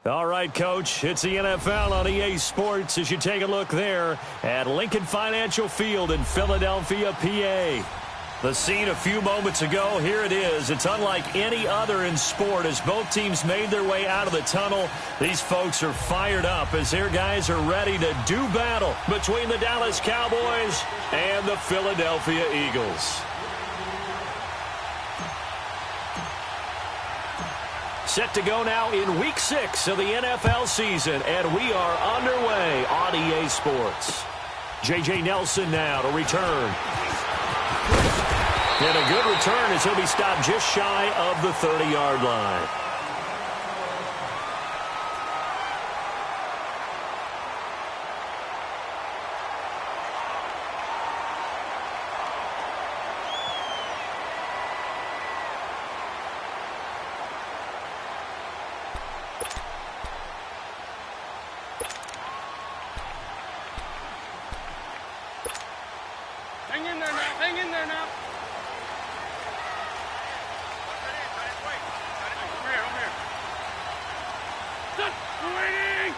All right, Coach, it's the NFL on EA Sports as you take a look there at Lincoln Financial Field in Philadelphia, PA. The scene a few moments ago, here it is. It's unlike any other in sport as both teams made their way out of the tunnel. These folks are fired up as their guys are ready to do battle between the Dallas Cowboys and the Philadelphia Eagles. Set to go now in Week 6 of the NFL season, and we are underway on EA Sports. J.J. Nelson now to return. And a good return as he'll be stopped just shy of the 30-yard line. Hang in there now. Hang in there now. Waiting!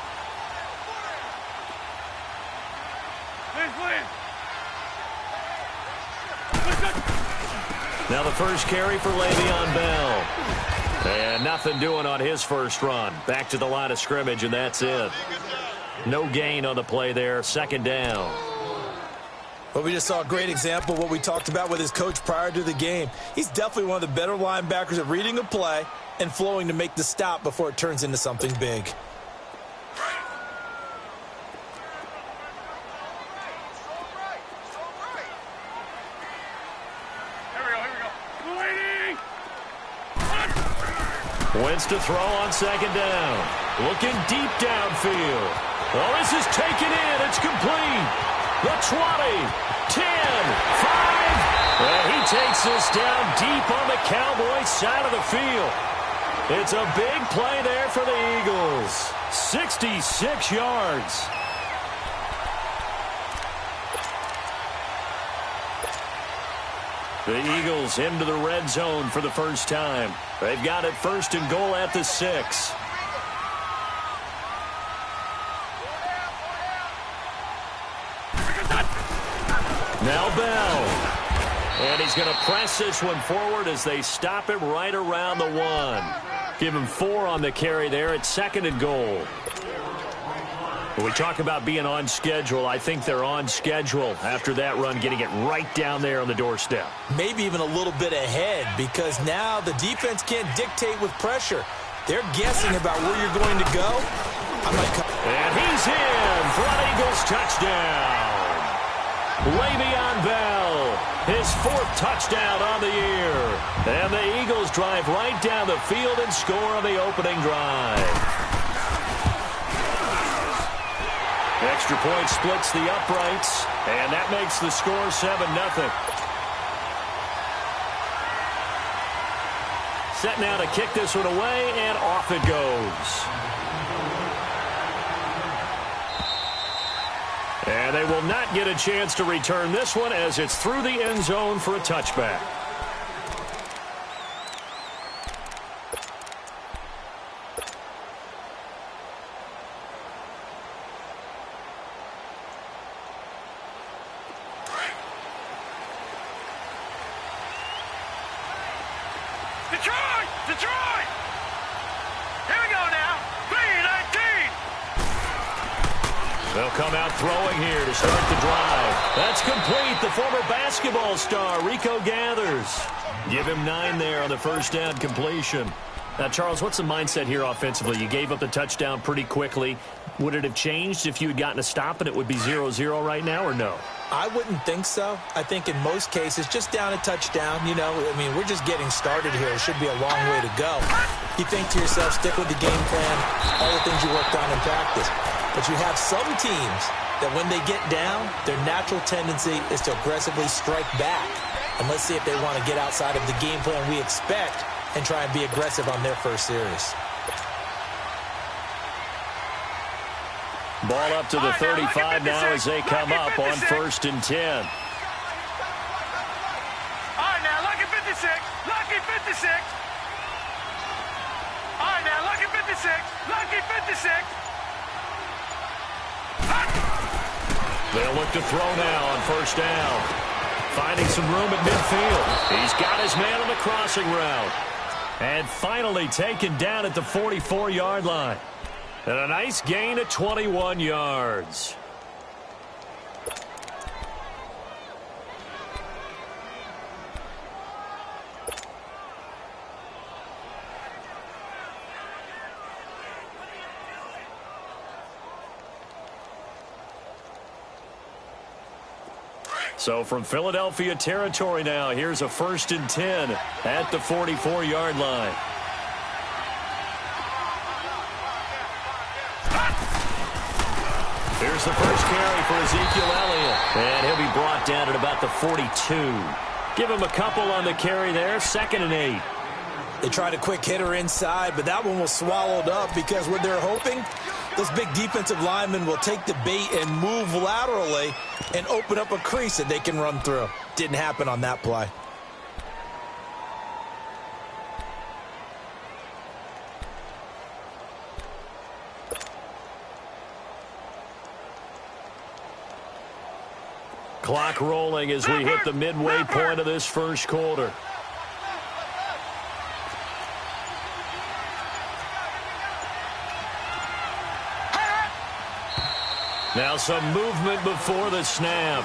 Now the first carry for Le'Veon Bell. And nothing doing on his first run. Back to the line of scrimmage, and that's it. No gain on the play there. Second down. Well, we just saw a great example of what we talked about with his coach prior to the game. He's definitely one of the better linebackers at reading a play and flowing to make the stop before it turns into something big. Wentz to throw on second down. Looking deep downfield. Oh, this is taken in. It's complete. The 20, 10, 5. And he takes this down deep on the Cowboys side of the field. It's a big play there for the Eagles. 66 yards. The Eagles into the red zone for the first time. They've got it first and goal at the 6. Now Bell. And he's going to press this one forward as they stop him right around the 1. Give him 4 on the carry there at second and goal. When we talk about being on schedule, I think they're on schedule after that run, getting it right down there on the doorstep. Maybe even a little bit ahead because now the defense can't dictate with pressure. They're guessing about where you're going to go. And he's in for an Eagles touchdown. Le'Veon Bell, his 4th touchdown on the year. And the Eagles drive right down the field and score on the opening drive. Extra point splits the uprights, and that makes the score 7-0. Set now to kick this one away, and off it goes. And they will not get a chance to return this one as it's through the end zone for a touchback. Detroit! Detroit! Here we go now. 3-19. They'll come out throwing here to start the drive. That's complete. The former basketball star, Rico Gathers. Give him 9 there on the first down completion. Now, Charles, what's the mindset here offensively? You gave up the touchdown pretty quickly. Would it have changed if you had gotten a stop and it would be 0-0 right now, or no? I wouldn't think so. I think in most cases, just down a touchdown, we're just getting started here. It should be a long way to go. You think to yourself, stick with the game plan, all the things you worked on in practice. But you have some teams that when they get down, their natural tendency is to aggressively strike back. And let's see if they want to get outside of the game plan we expect and try and be aggressive on their first series. Ball up to the 35 now as they come up on 1st and 10. All right, now, lucky 56. Lucky 56. All right, now, lucky 56. Lucky Rookie 56. They'll look to throw now on first down. Finding some room at midfield. He's got his man on the crossing route. And finally taken down at the 44-yard line. And a nice gain of 21 yards. So from Philadelphia territory now, here's a 1st and 10 at the 44-yard line. Here's the first carry for Ezekiel Elliott. And he'll be brought down at about the 42. Give him a couple on the carry there, 2nd and 8. They tried a quick hitter inside, but that one was swallowed up because what they're hoping, those big defensive linemen will take the bait and move laterally and open up a crease that they can run through. Didn't happen on that play. Clock rolling as we hit the midway point of this first quarter. Now some movement before the snap.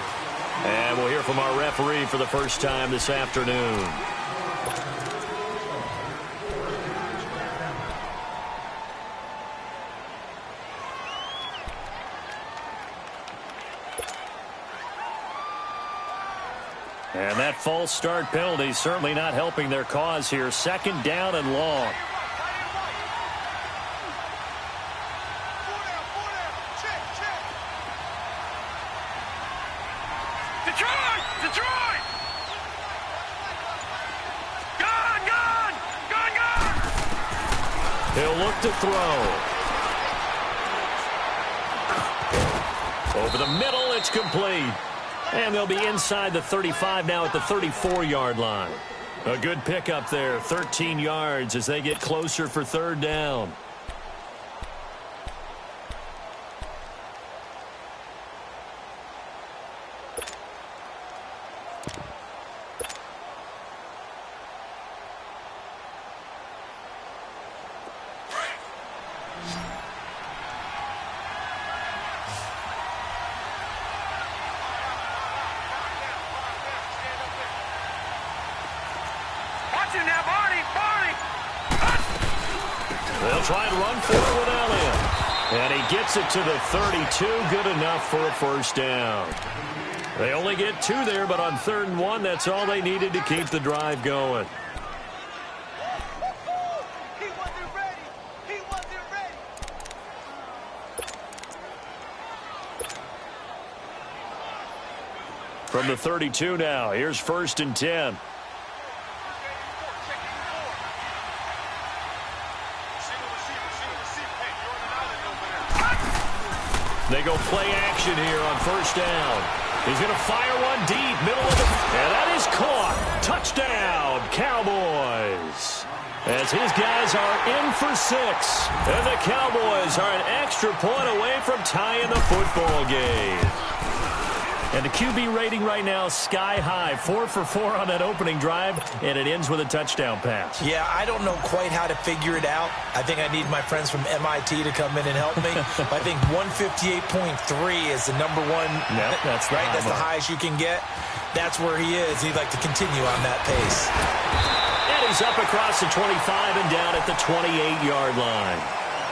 And we'll hear from our referee for the first time this afternoon. And that false start penalty certainly not helping their cause here. 2nd down and long. Detroit! Detroit! Gone! Gone! Gone! Gone! He'll look to throw. Over the middle, it's complete. And they'll be inside the 35 now at the 34-yard line. A good pickup there, 13 yards as they get closer for 3rd down. Now, Barney! Barney! They'll try and run for it with Elliott. And he gets it to the 32. Good enough for a 1st down. They only get 2 there, but on 3rd and 1, that's all they needed to keep the drive going. He wasn't ready! He wasn't ready! From the 32 now, here's 1st and 10. They go play action here on 1st down. He's going to fire one deep, middle of the... And that is caught. Touchdown, Cowboys. As his guys are in for 6. And the Cowboys are an extra point away from tying the football game. And the QB rating right now sky high. 4 for 4 on that opening drive, and it ends with a touchdown pass. Yeah, I don't know quite how to figure it out. I think I need my friends from MIT to come in and help me. I think 158.3 is the number one. Yep, that's right. That's the highest you can get. That's where he is. He'd like to continue on that pace. And he's up across the 25 and down at the 28-yard line.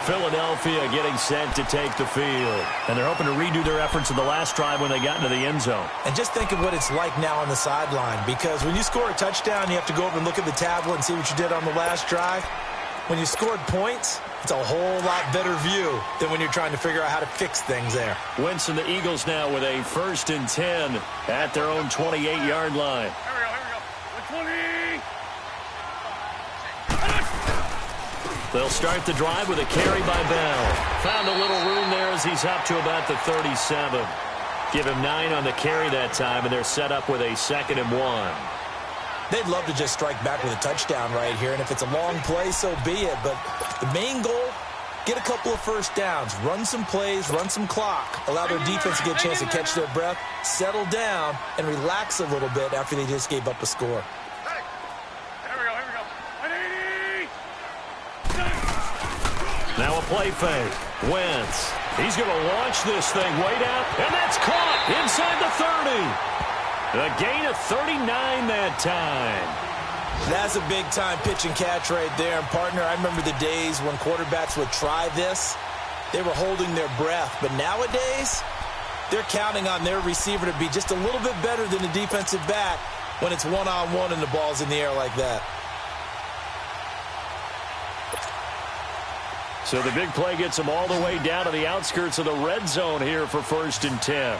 Philadelphia getting set to take the field. And they're hoping to redo their efforts in the last drive when they got into the end zone. And just think of what it's like now on the sideline. Because when you score a touchdown, you have to go over and look at the tablet and see what you did on the last drive. When you scored points, it's a whole lot better view than when you're trying to figure out how to fix things there. Wentz and the Eagles now with a 1st and 10 at their own 28-yard line. Here we go. 120! They'll start the drive with a carry by Bell. Found a little room there as he's up to about the 37. Give him 9 on the carry that time, and they're set up with a 2nd and 1. They'd love to just strike back with a touchdown right here, and if it's a long play, so be it. But the main goal, Get a couple of first downs, run some plays, run some clock, allow their defense to get a chance to catch their breath, settle down, and relax a little bit after they just gave up a score. Hey, here we go, here we go. 180. Now a play fake. Wentz. He's going to launch this thing way down, and that's caught inside the 30. A gain of 39 that time. That's a big-time pitch and catch right there. And, partner, I remember the days when quarterbacks would try this. They were holding their breath. But nowadays, they're counting on their receiver to be just a little bit better than the defensive back when it's one-on-one and the ball's in the air like that. So the big play gets them all the way down to the outskirts of the red zone here for 1st and 10.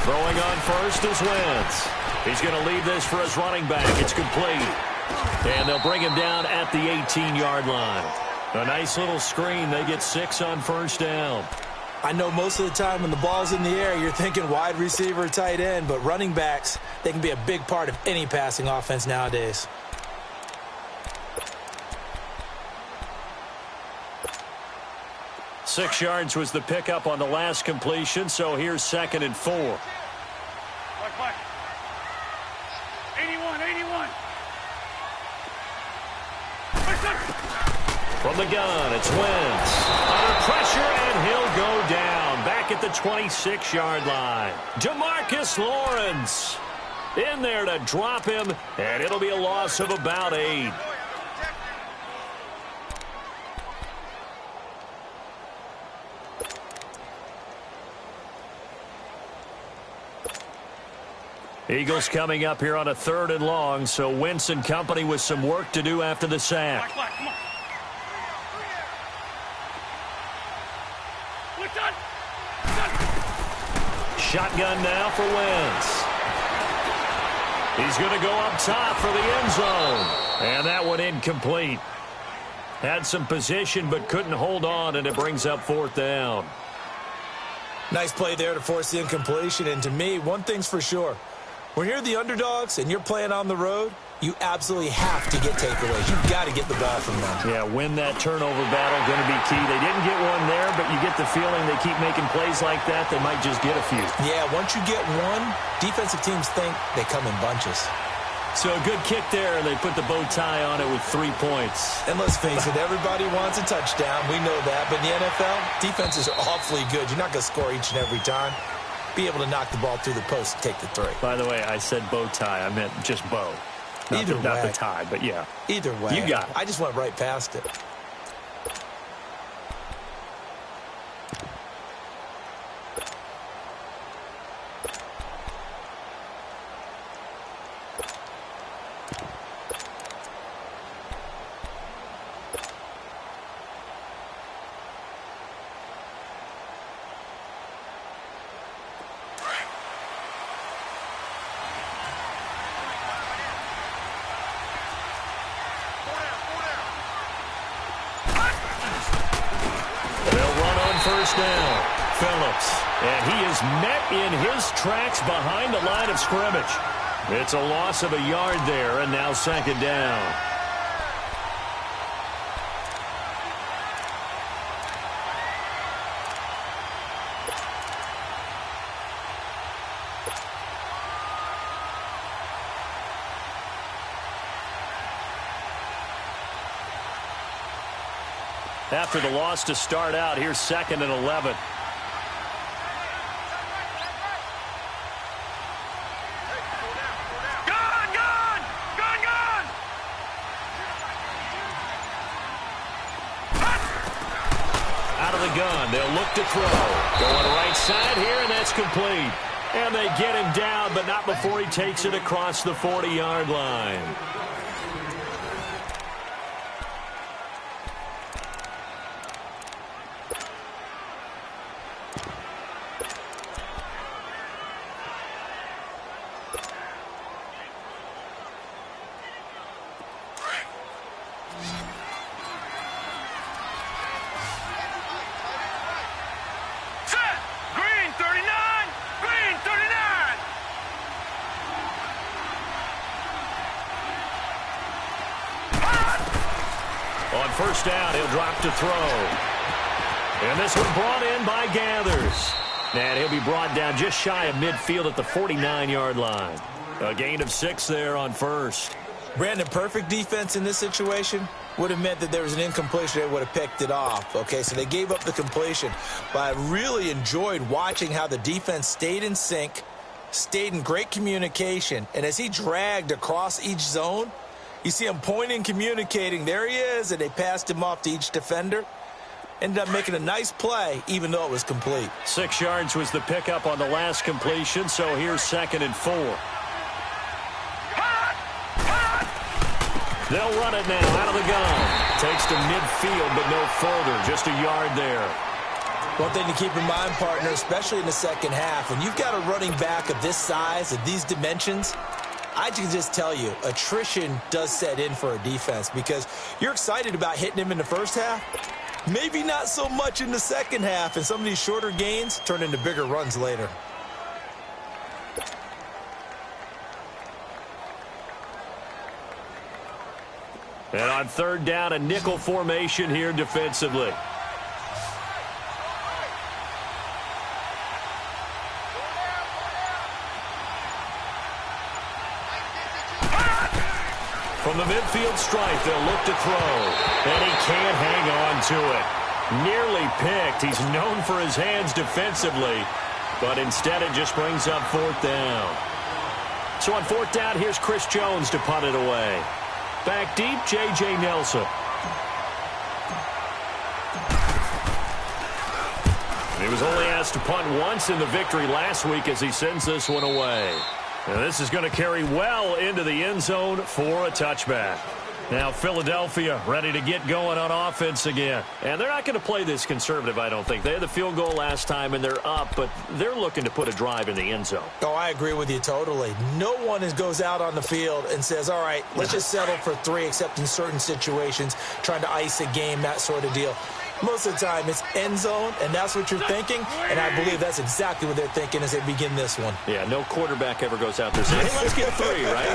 Throwing on first is Wentz. He's going to leave this for his running back. It's complete. And they'll bring him down at the 18-yard line. A nice little screen. They get 6 on 1st down. I know most of the time when the ball's in the air, you're thinking wide receiver, tight end, but running backs, they can be a big part of any passing offense nowadays. Six yards was the pickup on the last completion, so here's 2nd and 4. Black. 81, 81. From the gun, it's Wentz. Under pressure, and he'll go down. Back at the 26-yard line. DeMarcus Lawrence in there to drop him, and it'll be a loss of about 8. Eagles coming up here on a 3rd and long, so Wentz and company with some work to do after the sack. Black, come on. Shotgun now for Wentz. He's going to go up top for the end zone. And that one incomplete. Had some position but couldn't hold on, and it brings up 4th down. Nice play there to force the incompletion. And to me, one thing's for sure. When you're the underdogs and you're playing on the road, you absolutely have to get takeaways. You've got to get the ball from them. Yeah, win that turnover battle, going to be key. They didn't get one there, but you get the feeling they keep making plays like that, they might just get a few. Yeah, once you get one, defensive teams think they come in bunches. So a good kick there, and they put the bow tie on it with 3 points. And let's face it, everybody wants a touchdown. We know that. But in the NFL, defenses are awfully good. You're not going to score each and every time. Be able to knock the ball through the post and take the 3. By the way, I said bow tie. I meant just bow. Not the tie, but yeah. Either way. You got it. I just went right past it. First down, Phillips, and he is met in his tracks behind the line of scrimmage. It's a loss of a yard there, and now 2nd down. After the loss to start out, here's 2nd and 11. Out of the gun, they'll look to throw. Going right side here, and that's complete. And they get him down, but not before he takes it across the 40-yard line. first down. He'll drop to throw. And this one brought in by Gathers. And he'll be brought down just shy of midfield at the 49-yard line. A gain of 6 there on first. Brandon, perfect defense in this situation would have meant that there was an incompletion. They would have picked it off. Okay, so they gave up the completion. But I really enjoyed watching how the defense stayed in sync, stayed in great communication. And as he dragged across each zone, you see him pointing, communicating. There he is, and they passed him off to each defender. Ended up making a nice play, even though it was complete. 6 yards was the pickup on the last completion, so here's 2nd and 4. They'll run it now out of the gun. Takes to midfield, but no further. Just a yard there. One thing to keep in mind, partner, especially in the second half, when you've got a running back of this size, of these dimensions, I can just tell you, attrition does set in for a defense because you're excited about hitting him in the first half. Maybe not so much in the second half, and some of these shorter gains turn into bigger runs later. And on 3rd down, a nickel formation here defensively. From the midfield stripe, they'll look to throw. And he can't hang on to it. Nearly picked. He's known for his hands defensively. But instead, it just brings up 4th down. So on 4th down, here's Chris Jones to punt it away. Back deep, J.J. Nelson. He was only asked to punt once in the victory last week as he sends this one away. And this is going to carry well into the end zone for a touchback. Now Philadelphia ready to get going on offense again. And they're not going to play this conservative, I don't think. They had the field goal last time, and they're up, but they're looking to put a drive in the end zone. Oh, I agree with you totally. No one goes out on the field and says, all right, let's just settle for 3, except in certain situations, trying to ice a game, that sort of deal. Most of the time, it's end zone, and that's what you're thinking, and I believe that's exactly what they're thinking as they begin this one. Yeah, no quarterback ever goes out there saying, hey, let's get 3, right?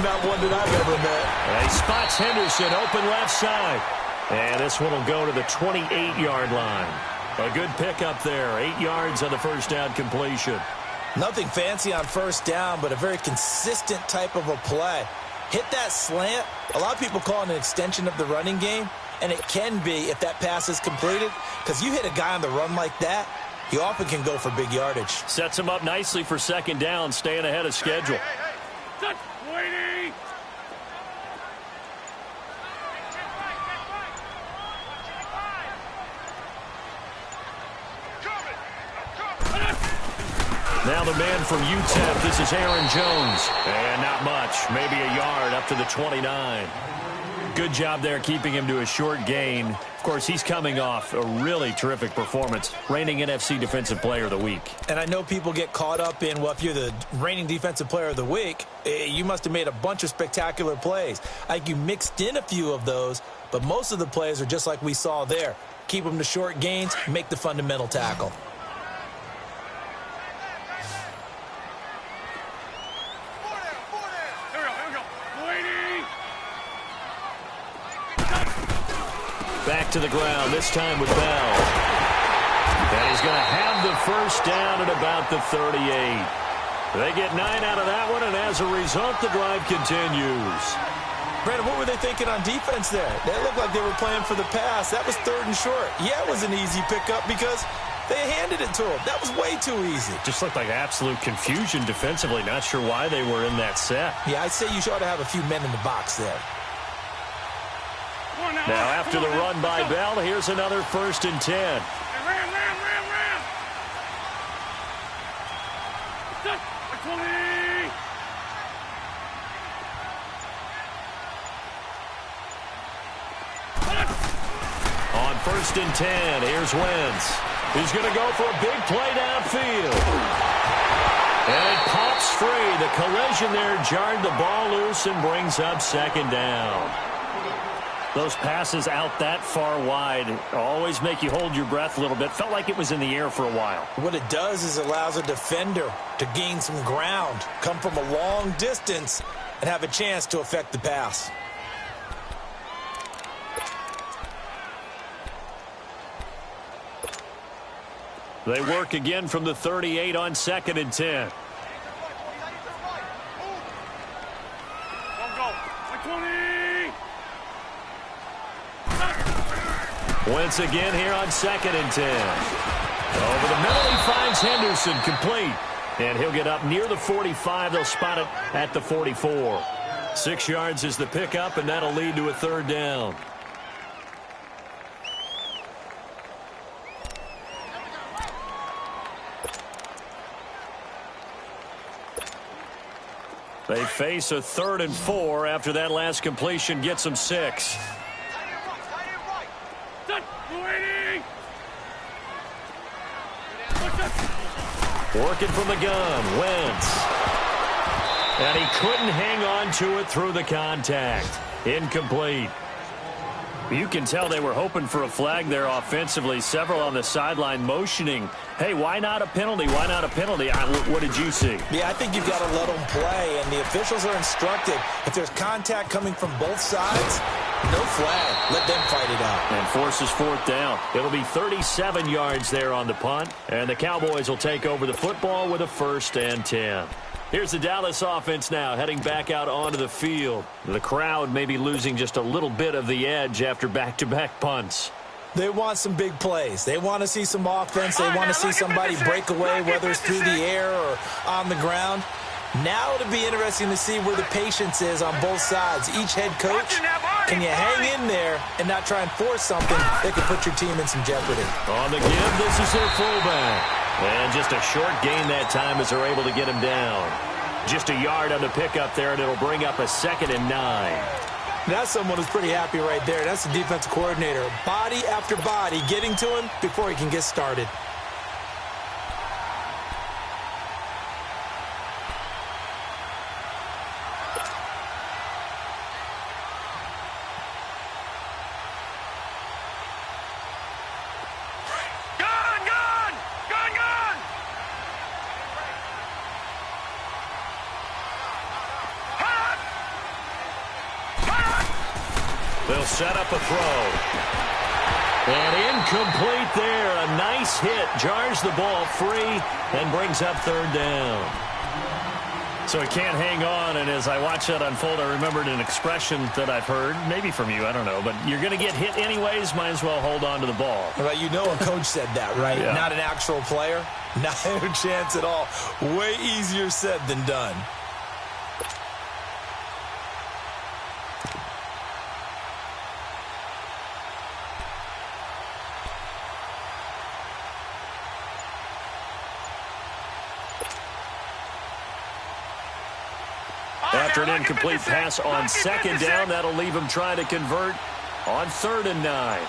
Not one that I've ever met. And he spots Henderson open left side. And this one will go to the 28-yard line. A good pickup there, 8 yards on the first down completion. Nothing fancy on first down, but a very consistent type of a play. Hit that slant. A lot of people call it an extension of the running game. And it can be if that pass is completed, because you hit a guy on the run like that, he often can go for big yardage. Sets him up nicely for 2nd down, staying ahead of schedule. Hey. Waiting. Now the man from UTEP, this is Aaron Jones. And not much, maybe a yard up to the 29. Good job there keeping him to a short gain. Of course, he's coming off a really terrific performance, reigning NFC Defensive Player of the Week. And I know people get caught up in, well, if you're the reigning Defensive Player of the Week, you must have made a bunch of spectacular plays. I think you mixed in a few of those, but most of the plays are just like we saw there. Keep them to short gains, make the fundamental tackle. Back to the ground, this time with Bell. And he's going to have the first down at about the 38. They get 9 out of that one, and as a result, the drive continues. Brandon, what were they thinking on defense there? They looked like they were playing for the pass. That was 3rd and short. Yeah, it was an easy pickup because they handed it to him. That was way too easy. Just looked like absolute confusion defensively. Not sure why they were in that set. Yeah, I'd say you ought to have a few men in the box there. Now, after the run by Bell, here's another 1st and 10. Ram. On 1st and 10, here's Wentz. He's going to go for a big play downfield. And it pops free. The collision there jarred the ball loose and brings up 2nd down. Those passes out that far wide always make you hold your breath a little bit. Felt like it was in the air for a while. What it does is allows a defender to gain some ground, come from a long distance, and have a chance to affect the pass. They work again from the 38 on 2nd and 10. Once again here on 2nd and 10. Over the middle, he finds Henderson, complete. And he'll get up near the 45. They'll spot it at the 44. 6 yards is the pickup, and that'll lead to a 3rd down. They face a 3rd and 4 after that last completion gets them 6. Working from the gun, Wentz. And he couldn't hang on to it through the contact. Incomplete. You can tell they were hoping for a flag there offensively. Several on the sideline motioning, hey, why not a penalty? Why not a penalty? What did you see? Yeah, I think you've got to let them play, and the officials are instructed. If there's contact coming from both sides, no flag. Let them fight it out. And forces 4th down. It'll be 37 yards there on the punt, and the Cowboys will take over the football with a 1st and 10. Here's the Dallas offense now heading back out onto the field. The crowd may be losing just a little bit of the edge after back-to-back punts. They want some big plays. They want to see some offense. They want to see somebody break away, whether it's through the air or on the ground. Now it'll be interesting to see where the patience is on both sides. Each head coach, can you hang in there and not try and force something that could put your team in some jeopardy? On the give, this is their fullback. And just a short gain that time as they're able to get him down. Just a yard on the pickup there, and it'll bring up a 2nd and 9. That's someone who's pretty happy right there. That's the defensive coordinator. Body after body getting to him before he can get started. They'll set up a throw. And incomplete there. A nice hit. Jars the ball free and brings up 3rd down. So he can't hang on, and as I watch that unfold, I remembered an expression that I've heard, maybe from you, I don't know, but you're going to get hit anyways, might as well hold on to the ball. Well, you know a coach said that, right? Yeah. Not an actual player. Not a chance at all. Way easier said than done. After an incomplete pass on 2nd down, that'll leave him trying to convert on 3rd and 9.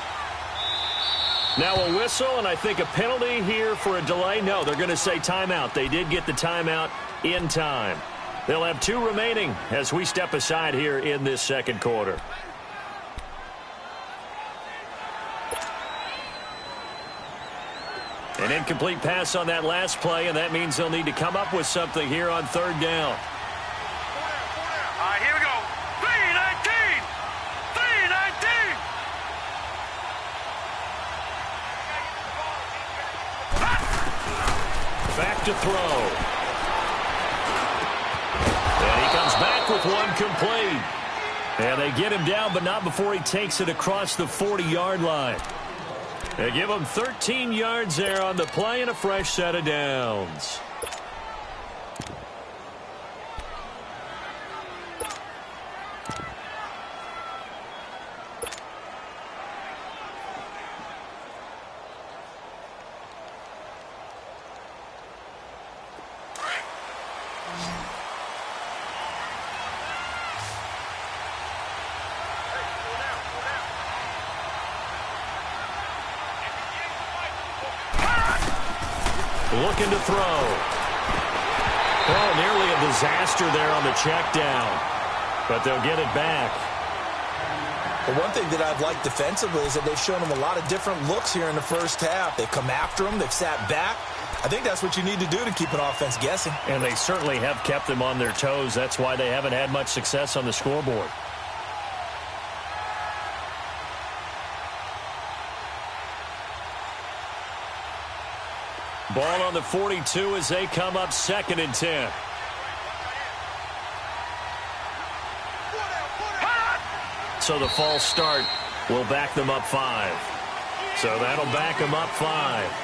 Now a whistle, and I think a penalty here for a delay. No, they're going to say timeout. They did get the timeout in time. They'll have 2 remaining as we step aside here in this 2nd quarter. An incomplete pass on that last play, and that means they'll need to come up with something here on 3rd down. Here we go. 3-19. 3-19. Back to throw. And he comes back with one complete. And they get him down, but not before he takes it across the 40-yard line. They give him 13 yards there on the play and a fresh set of downs. Looking to throw. Oh, nearly a disaster there on the check down. But they'll get it back. Well, one thing that I've liked defensively is that they've shown them a lot of different looks here in the first half. They've come after them. They've sat back. I think that's what you need to do to keep an offense guessing. And they certainly have kept them on their toes. That's why they haven't had much success on the scoreboard. on the 42 as they come up 2nd and 10. So the false start will back them up 5. So that'll back them up 5.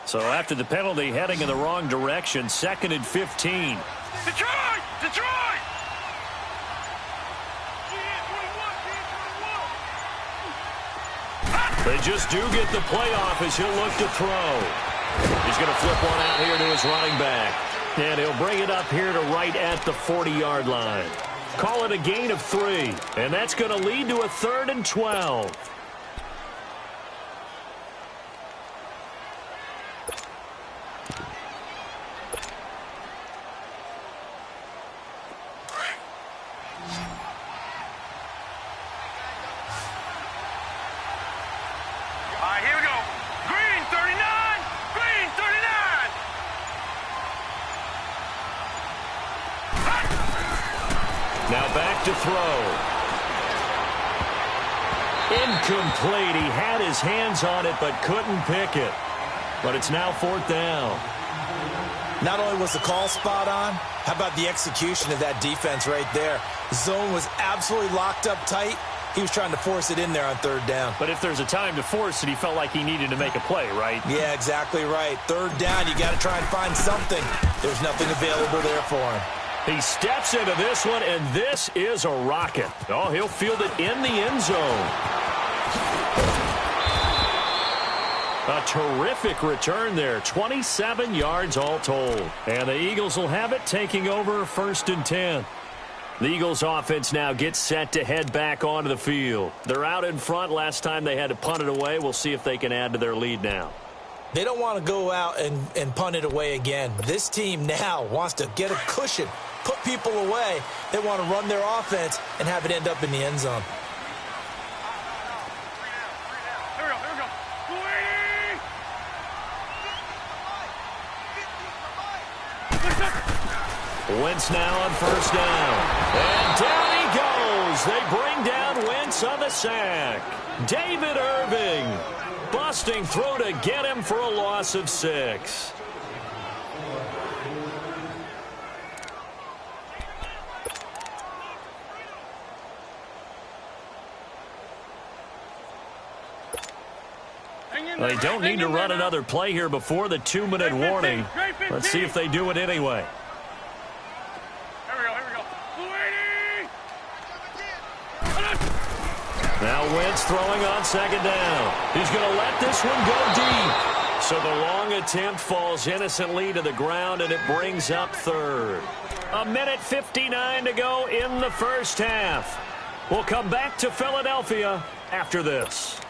So after the penalty, heading in the wrong direction, 2nd and 15. Detroit! Detroit! They just do get the playoff as he'll look to throw. He's going to flip one out here to his running back. And he'll bring it up here to right at the 40-yard line. Call it a gain of 3. And that's going to lead to a 3rd and 12. Now back to throw. Incomplete. He had his hands on it but couldn't pick it. But it's now 4th down. Not only was the call spot on, how about the execution of that defense right there? The zone was absolutely locked up tight. He was trying to force it in there on 3rd down. But if there's a time to force it, he felt like he needed to make a play, right? Yeah, exactly right. 3rd down, you got to try and find something. There's nothing available there for him. He steps into this one, and this is a rocket. Oh, he'll field it in the end zone. A terrific return there. 27 yards all told. And the Eagles will have it, taking over 1st and 10. The Eagles offense now gets set to head back onto the field. They're out in front. Last time they had to punt it away. We'll see if they can add to their lead now. They don't want to go out and punt it away again. This team now wants to get a cushion, put people away. They want to run their offense and have it end up in the end zone. Here we go. Wentz now on 1st down. And down he goes. They bring down Wentz on the sack. David Irving busting through to get him for a loss of 6. They don't need to run another play here before the 2-minute warning. Let's see if they do it anyway. Here we go. Now Wentz throwing on 2nd down. He's going to let this one go deep. So the long attempt falls innocently to the ground, and it brings up 3rd. 1:59 to go in the 1st half. We'll come back to Philadelphia after this.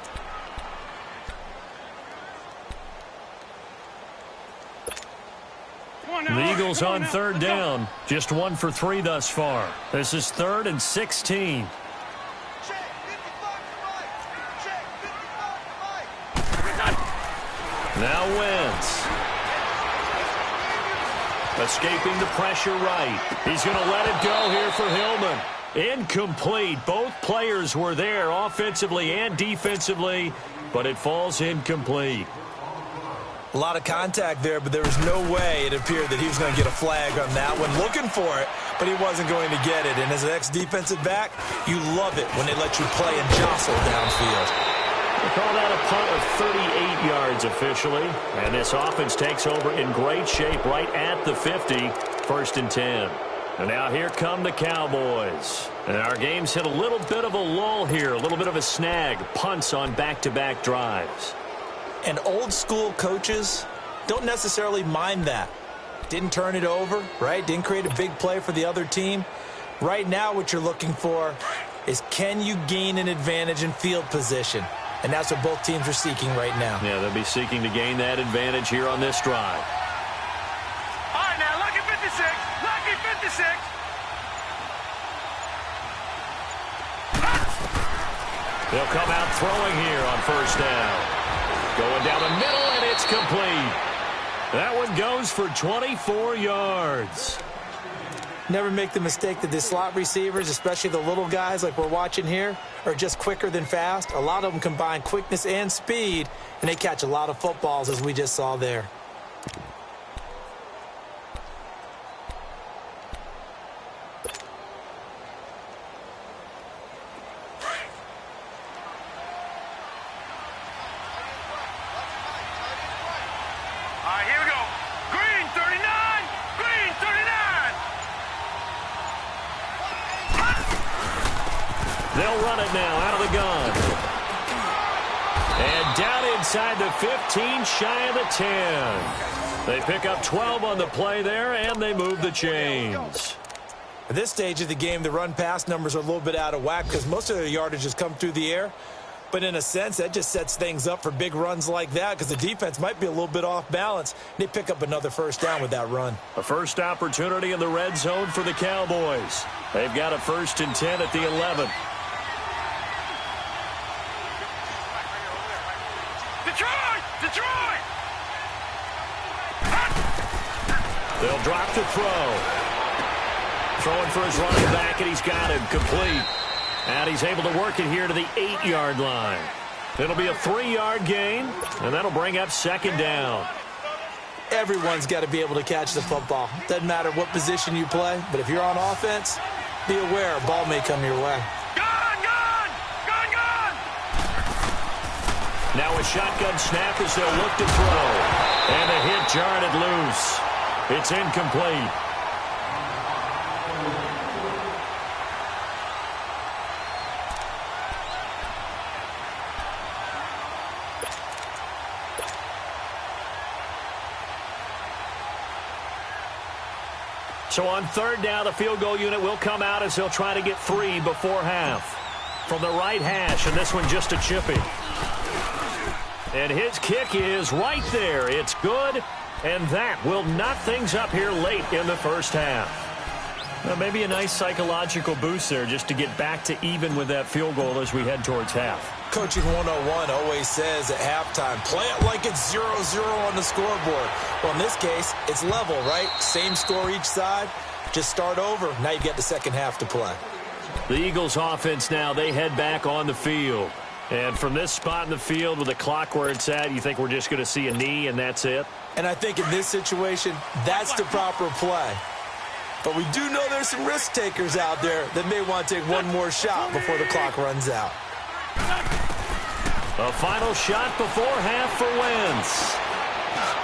The Eagles on 3rd down. Just 1 for 3 thus far. This is 3rd and 16. Now Wentz. Escaping the pressure right. He's going to let it go here for Hillman. Incomplete. Both players were there offensively and defensively, but it falls incomplete. A lot of contact there, but there was no way it appeared that he was going to get a flag on that one. Looking for it, but he wasn't going to get it. And as an ex-defensive back, you love it when they let you play and jostle downfield. They call that a punt of 38 yards officially. And this offense takes over in great shape right at the 50, 1st and 10. And now here come the Cowboys. And our game's hit a little bit of a lull here, a little bit of a snag. Punts on back-to-back drives. And old-school coaches don't necessarily mind that. Didn't turn it over, right? Didn't create a big play for the other team. Right now what you're looking for is, can you gain an advantage in field position? and that's what both teams are seeking right now. Yeah, they'll be seeking to gain that advantage here on this drive. All right, now, lucky 56. Lucky 56. They'll come out throwing here on first down. Going down the middle, and it's complete. That one goes for 24 yards. Never make the mistake that the slot receivers, especially the little guys like we're watching here, are just quicker than fast. A lot of them combine quickness and speed, and they catch a lot of footballs, as we just saw there. All right, here we go. Green 39. Green 39. They'll run it now out of the gun. And down inside the 15, shy of the 10. They pick up 12 on the play there, and they move the chains. At this stage of the game, the run-pass numbers are a little bit out of whack because most of their yardage has come through the air. But in a sense, that just sets things up for big runs like that because the defense might be a little bit off balance. They pick up another first down with that run. A first opportunity in the red zone for the Cowboys. They've got a 1st and 10 at the 11. Detroit! Detroit! They'll drop to throw. Throwing for his running back, and he's got him complete. And he's able to work it here to the 8-yard line. It'll be a 3-yard gain, and that'll bring up 2nd down. Everyone's got to be able to catch the football. Doesn't matter what position you play, but if you're on offense, be aware a ball may come your way. Gun! Gun! Gun! Gun! Now a shotgun snap as they'll look to throw. And the hit jarred it loose. It's incomplete. So on 3rd down, the field goal unit will come out as they'll try to get 3 before half. From the right hash, and this one just a chippy. And his kick is right there. It's good, and that will knock things up here late in the first half. Well, maybe a nice psychological boost there just to get back to even with that field goal as we head towards half. Coaching 101 always says at halftime, play it like it's 0-0 on the scoreboard. Well, in this case, it's level, right? Same score each side. Just start over. Now you get the second half to play. The Eagles offense now, they head back on the field. And from this spot in the field with the clock where it's at, you think we're just going to see a knee and that's it? And I think in this situation, that's the proper play. But we do know there's some risk takers out there that may want to take one more shot before the clock runs out. A final shot before half for Wentz.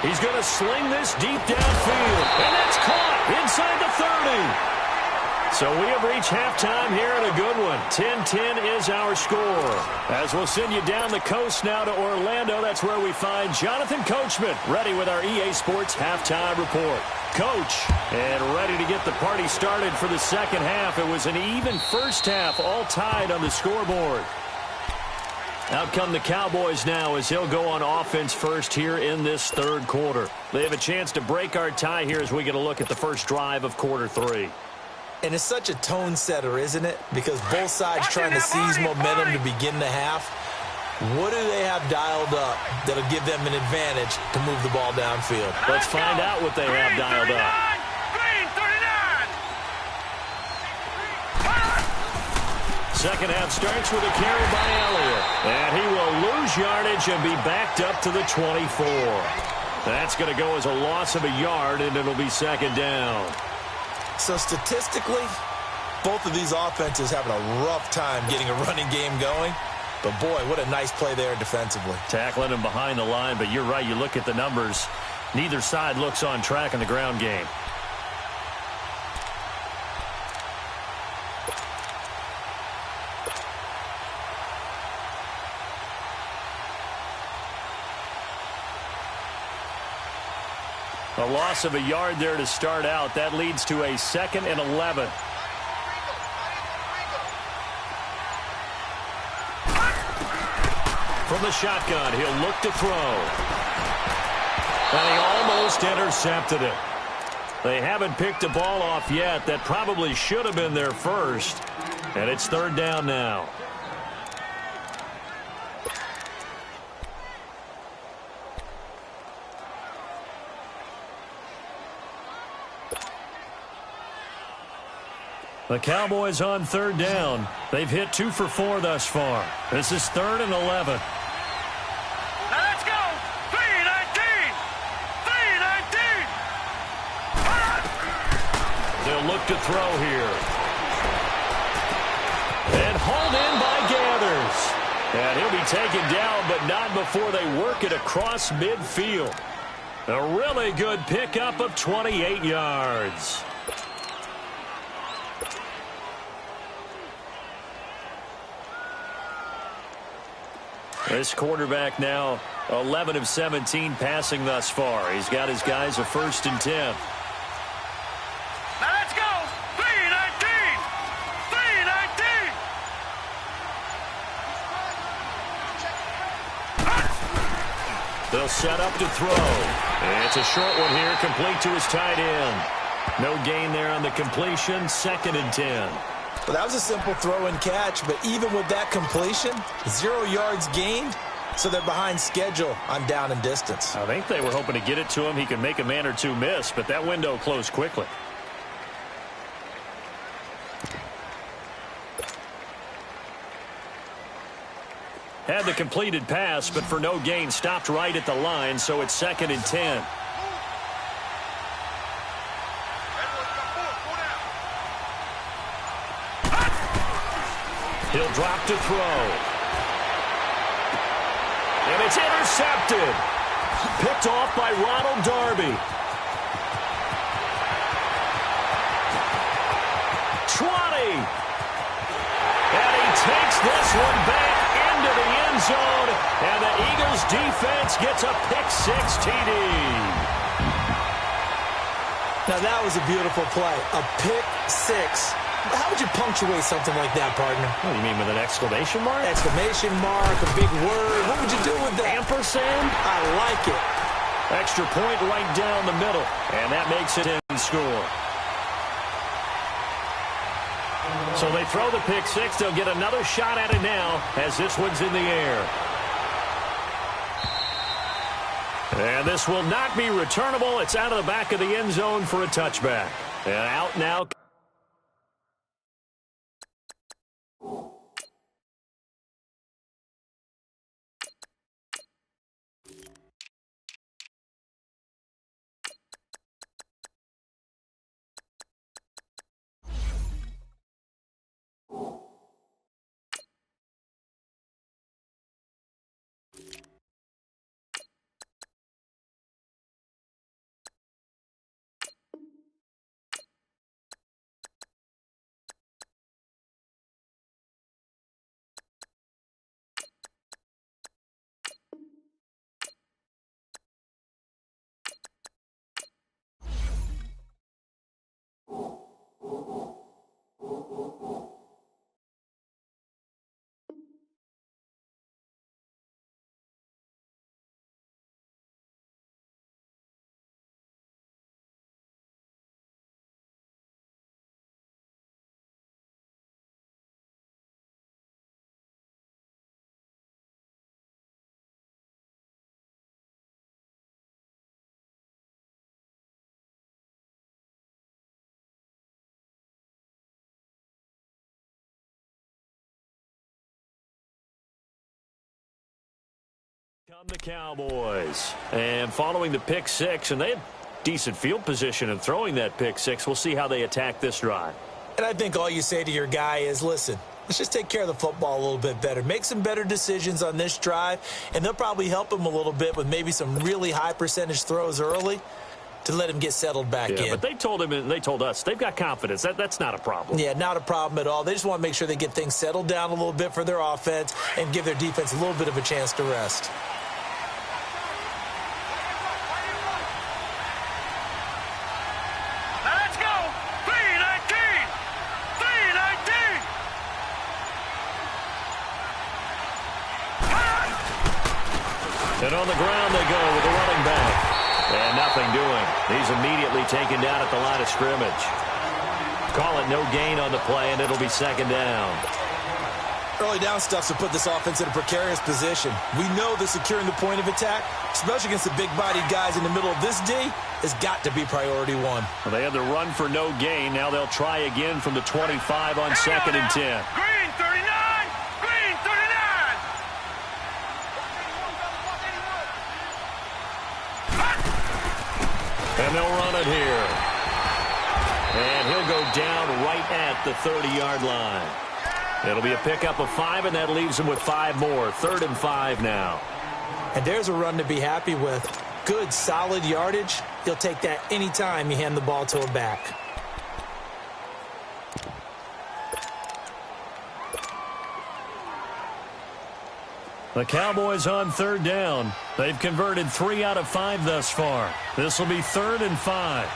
He's going to sling this deep downfield. And that's caught inside the 30. So we have reached halftime here in a good one. 10-10 is our score. As we'll send you down the coast now to Orlando, that's where we find Jonathan Coachman ready with our EA Sports halftime report. Coach, and ready to get the party started for the second half. It was an even first half, all tied on the scoreboard. Out come the Cowboys now as he'll go on offense first here in this 3rd quarter. They have a chance to break our tie here as we get a look at the first drive of quarter 3. And it's such a tone setter, isn't it? Because both sides trying to seize momentum to begin the half. What do they have dialed up that'll give them an advantage to move the ball downfield? Let's find out what they have dialed up. Green 39. Second half starts with a carry by Elliott. And he will lose yardage and be backed up to the 24. That's going to go as a loss of a yard, and it'll be 2nd down. So statistically, both of these offenses having a rough time getting a running game going. But, boy, what a nice play there defensively. Tackling him behind the line, but you're right. You look at the numbers. Neither side looks on track in the ground game. A loss of a yard there to start out. That leads to a 2nd and 11. from the shotgun. He'll look to throw. And he almost intercepted it. They haven't picked a ball off yet. That probably should have been their first. And it's third down now. The Cowboys on third down. They've hit 2 for 4 thus far. This is 3rd and 11. Now let's go. 3-19. 3-19. They'll look to throw here. And hauled in by Gathers. And he'll be taken down, but not before they work it across midfield. A really good pickup of 28 yards. This quarterback now 11 of 17 passing thus far. He's got his guys a 1st and 10. Now let's go. 3-19. 3-19. They'll set up to throw. And it's a short one here, complete to his tight end. No gain there on the completion, 2nd and 10. Well, that was a simple throw and catch, but even with that completion, 0 yards gained, so they're behind schedule on down and distance. I think they were hoping to get it to him. He could make a man or two miss, but that window closed quickly. Had the completed pass, but for no gain, stopped right at the line, so it's 2nd and 10. He'll drop to throw. And it's intercepted. Picked off by Ronald Darby. 20. And he takes this one back into the end zone. And the Eagles defense gets a pick-6 TD. Now, that was a beautiful play. A pick-6. How would you punctuate something like that, partner? What do you mean, with an exclamation mark? Exclamation mark, a big word. What would you do with that? Ampersand? I like it. Extra point right down the middle. And that makes it in score. So they throw the pick-6. They'll get another shot at it now as this one's in the air. And this will not be returnable. It's out of the back of the end zone for a touchback. And out now. Come the Cowboys. And following the pick-6, and they had decent field position in throwing that pick-6. We'll see how they attack this drive. And I think all you say to your guy is, listen, let's just take care of the football a little bit better. Make some better decisions on this drive, and they'll probably help him a little bit with maybe some really high percentage throws early to let him get settled back in. But they told him and they told us they've got confidence. That's not a problem. Yeah, not a problem at all. They just want to make sure they get things settled down a little bit for their offense and give their defense a little bit of a chance to rest. And on the ground they go with the running back. And nothing doing. He's immediately taken down at the line of scrimmage. Call it no gain on the play, and it'll be second down. Early down stuff to put this offense in a precarious position. We know that securing the point of attack, especially against the big-bodied guys in the middle of this D, has got to be priority one. Well, they had the run for no gain. Now they'll try again from the 25 on second and 10. Green 39! Green 39! And they'll run it here. And he'll go down right at the 30-yard line. It'll be a pickup of 5, and that leaves him with 5 more. 3rd and 5 now. And there's a run to be happy with. Good, solid yardage. You'll take that anytime you hand the ball to a back. The Cowboys on 3rd down. They've converted 3 out of 5 thus far. This will be 3rd and 5.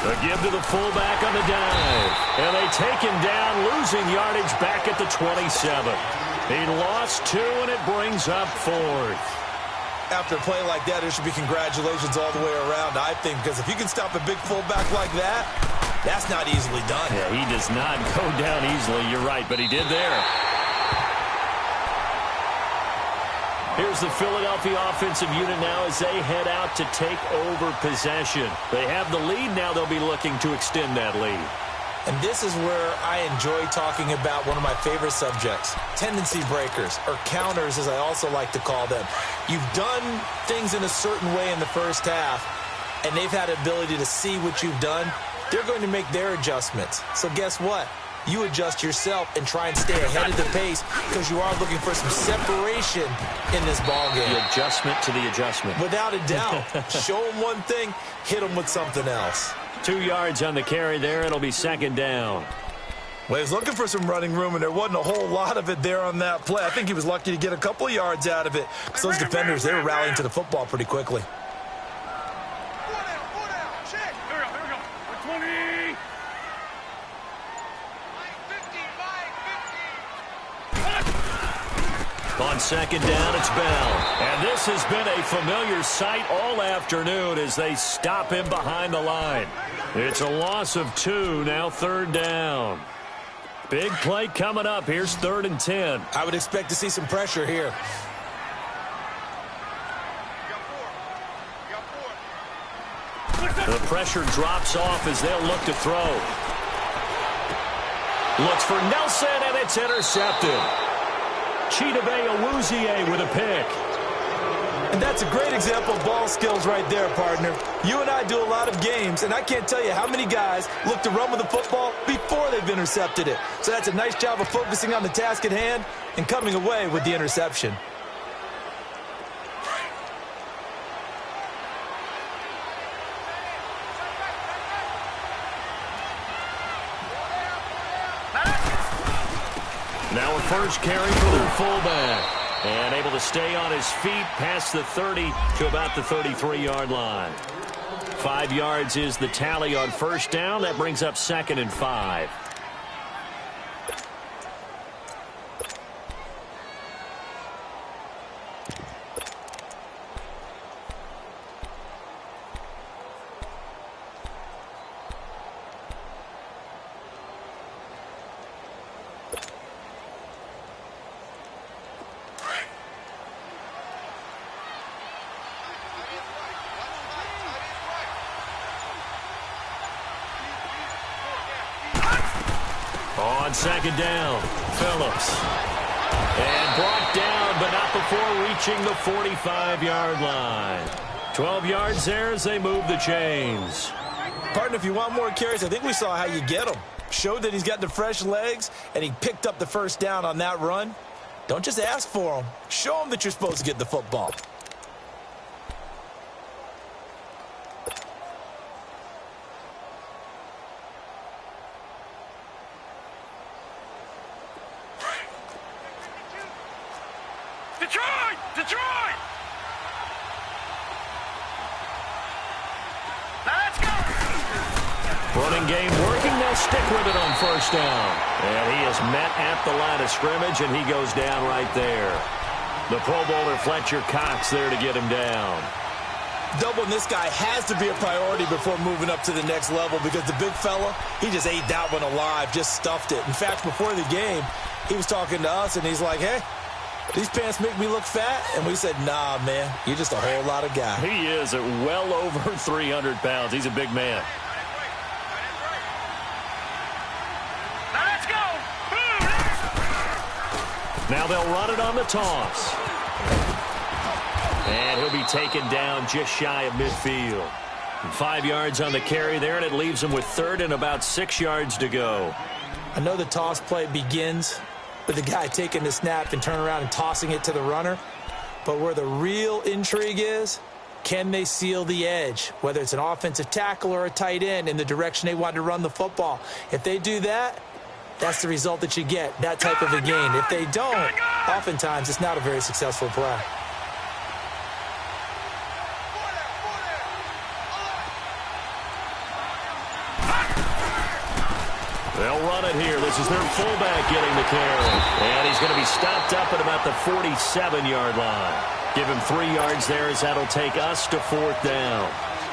The give to the fullback on the dive. And they take him down, losing yardage back at the 27. He lost 2, and it brings up 4th. After a play like that, there should be congratulations all the way around, I think, because if you can stop a big fullback like that, that's not easily done. Yeah, he does not go down easily. You're right, but he did there. Here's the Philadelphia offensive unit now as they head out to take over possession. They have the lead. Now they'll be looking to extend that lead. And this is where I enjoy talking about one of my favorite subjects, tendency breakers, or counters as I also like to call them. You've done things in a certain way in the first half, and they've had the ability to see what you've done. They're going to make their adjustments. So guess what? You adjust yourself and try and stay ahead of the pace because you are looking for some separation in this ballgame. The adjustment to the adjustment. Without a doubt. Show them one thing, hit them with something else. 2 yards on the carry there. It'll be second down. Well, he was looking for some running room, and there wasn't a whole lot of it there on that play. I think he was lucky to get a couple of yards out of it. Because those defenders, they were rallying to the football pretty quickly. Check. Here we go. 20. On second down, it's Bell. And this has been a familiar sight all afternoon as they stop him behind the line. It's a loss of 2, now 3rd down. Big play coming up. Here's 3rd and 10. I would expect to see some pressure here. The pressure drops off as they'll look to throw. Looks for Nelson, and it's intercepted. Chidobe Awuzie with a pick. And that's a great example of ball skills right there, partner. You and I do a lot of games, and I can't tell you how many guys look to run with the football before they've intercepted it. So that's a nice job of focusing on the task at hand and coming away with the interception. Now a first carry for their fullback. And able to stay on his feet past the 30 to about the 33-yard line. 5 yards is the tally on first down. That brings up 2nd and 5. On second down, Phillips. And brought down, but not before reaching the 45-yard line. 12 yards there as they move the chains. Partner, if you want more carries, I think we saw how you get them. Showed that he's got the fresh legs, and he picked up the first down on that run. Don't just ask for them. Show them that you're supposed to get the football. Detroit! Detroit! Let's go! Running game working. They'll stick with it on first down. And he is met at the line of scrimmage, and he goes down right there. The Pro Bowler Fletcher Cox there to get him down. Doubling this guy has to be a priority before moving up to the next level because the big fella, he just ate that one alive, just stuffed it. In fact, before the game, he was talking to us, and he's like, hey, these pants make me look fat? And we said, nah, man, you're just a whole lot of guy. He is at well over 300 pounds. He's a big man. Now let's go. Now they'll run it on the toss. And he'll be taken down just shy of midfield. 5 yards on the carry there, and it leaves him with third and about 6 yards to go. I know the toss play begins with the guy taking the snap and turning around and tossing it to the runner. But where the real intrigue is, can they seal the edge, whether it's an offensive tackle or a tight end, in the direction they want to run the football? If they do that, that's the result that you get, that type of a gain. If they don't, oftentimes it's not a very successful play. They'll run it here. This is their fullback getting the carry. And he's going to be stopped up at about the 47-yard line. Give him 3 yards there as that'll take us to fourth down.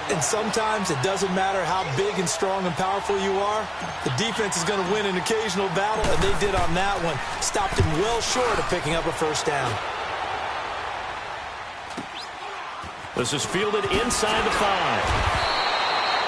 And sometimes it doesn't matter how big and strong and powerful you are. The defense is going to win an occasional battle, and they did on that one. Stopped him well short of picking up a first down. This is fielded inside the 5.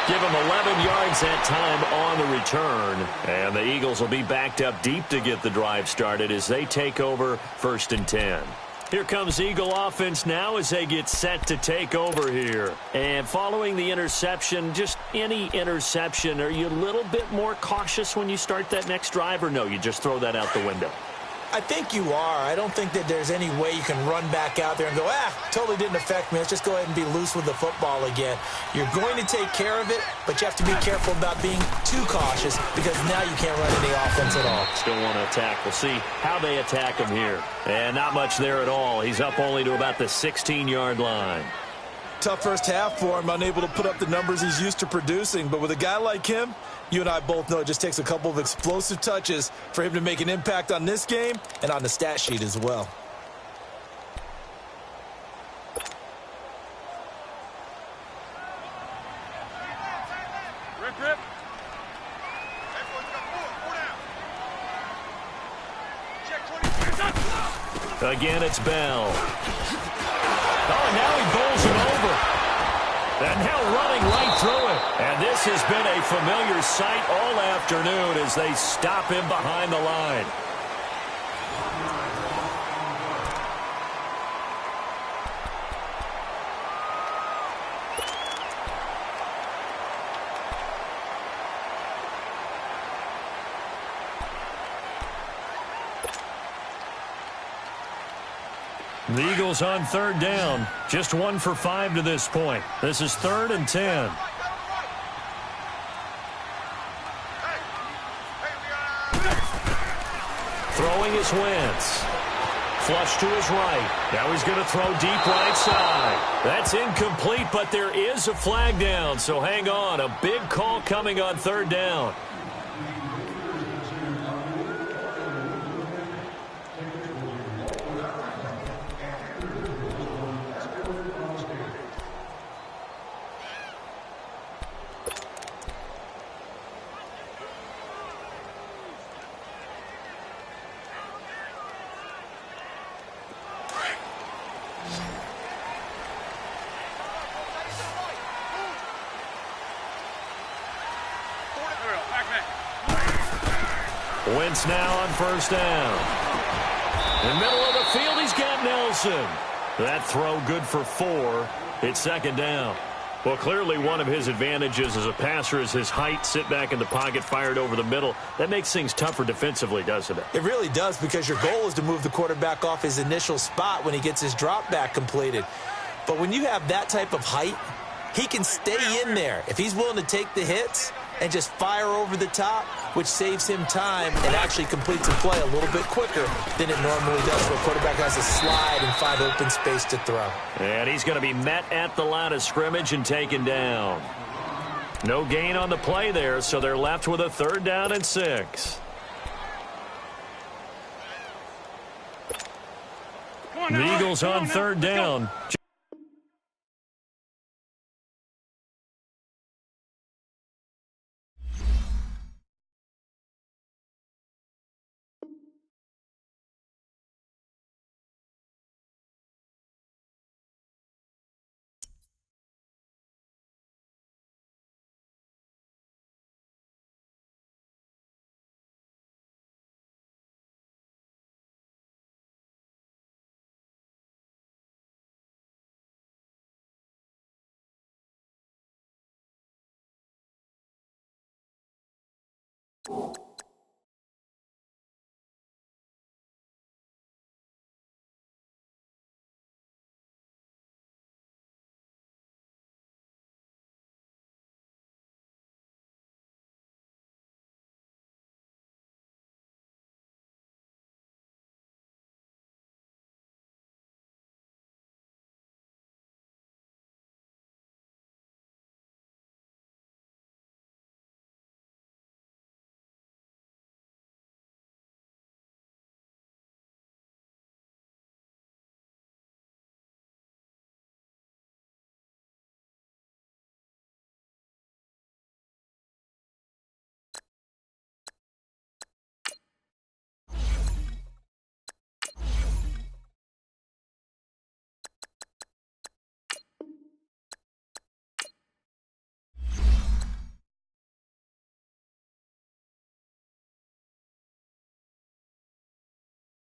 Give him 11 yards that time on the return. And the Eagles will be backed up deep to get the drive started as they take over 1st and 10. Here comes Eagle offense now as they get set to take over here. And following the interception, just any interception, are you a little bit more cautious when you start that next drive, or no, you just throw that out the window? I think you are. I don't think that there's any way you can run back out there and go, totally didn't affect me. Let's just go ahead and be loose with the football again. You're going to take care of it, but you have to be careful about being too cautious because now you can't run any offense at all. Still want to attack. We'll see how they attack him here. And not much there at all. He's up only to about the 16-yard line. Tough first half for him, unable to put up the numbers he's used to producing. But with a guy like him, you and I both know it just takes a couple of explosive touches for him to make an impact on this game and on the stat sheet as well. Rip. Again, it's Bell. Oh, and now he bowls him over. And now running right through it. And this has been a familiar sight all afternoon as they stop him behind the line. The Eagles on 3rd down. Just 1 for 5 to this point. This is 3rd and 10. Throwing is Wentz. Flush to his right. Now he's going to throw deep right side. That's incomplete, but there is a flag down, so hang on. A big call coming on 3rd down. Wentz now on 1st down. In the middle of the field, he's got Nelson. That throw good for 4. It's 2nd down. Well, clearly one of his advantages as a passer is his height. Sit back in the pocket, fired over the middle. That makes things tougher defensively, doesn't it? It really does, because your goal is to move the quarterback off his initial spot when he gets his drop back completed. But when you have that type of height, he can stay in there. If he's willing to take the hits and just fire over the top, which saves him time and actually completes a play a little bit quicker than it normally does where a quarterback has to slide and find open space to throw. And he's going to be met at the line of scrimmage and taken down. No gain on the play there, so they're left with a 3rd down and 6. The Eagles on 3rd down.